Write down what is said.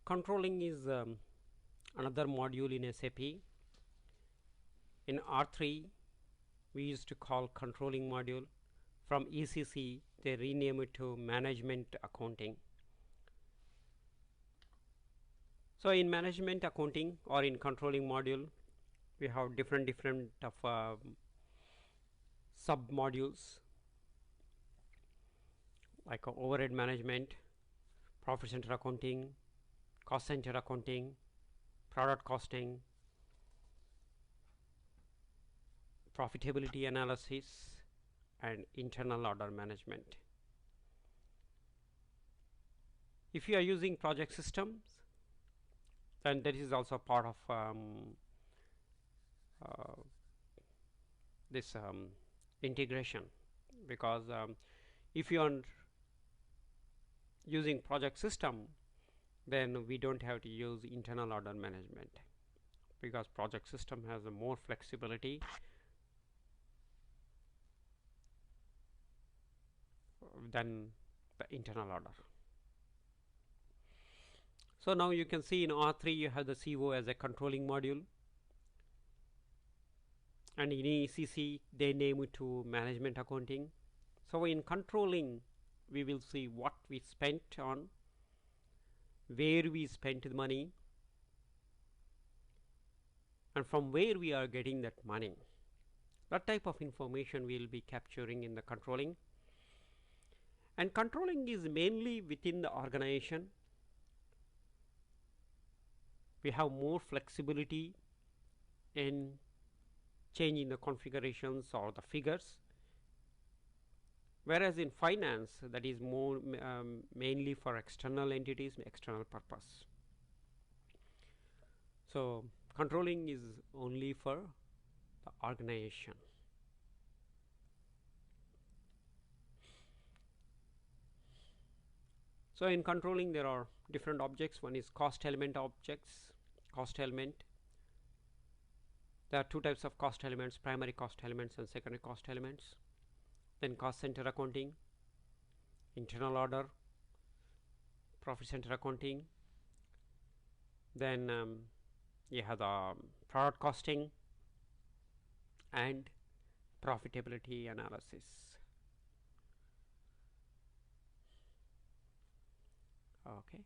Controlling is another module in SAP. In R3 we used to call controlling module. From ECC they rename it to management accounting. So in management accounting or in controlling module we have different of sub modules like overhead management, profit center accounting, cost center accounting, product costing, profitability analysis, and internal order management. If you are using project systems, then that is also part of this integration, because if you are using project system, then we don't have to use internal order management, because project system has a more flexibility than the internal order. So now you can see in R3 you have the CO as a controlling module, and in ECC they name it to management accounting. So in controlling we will see what we spent on, where we spent the money, and from where we are getting that money. That type of information we will be capturing in the controlling. And controlling is mainly within the organization. We have more flexibility in changing the configurations or the figures, whereas in finance that is more mainly for external entities, external purpose. So controlling is only for the organization. So in controlling there are different objects. One is cost element objects. Cost element, there are two types of cost elements: primary cost elements and secondary cost elements. Then cost center accounting, internal order, profit center accounting. Then you have the product costing and profitability analysis. Okay.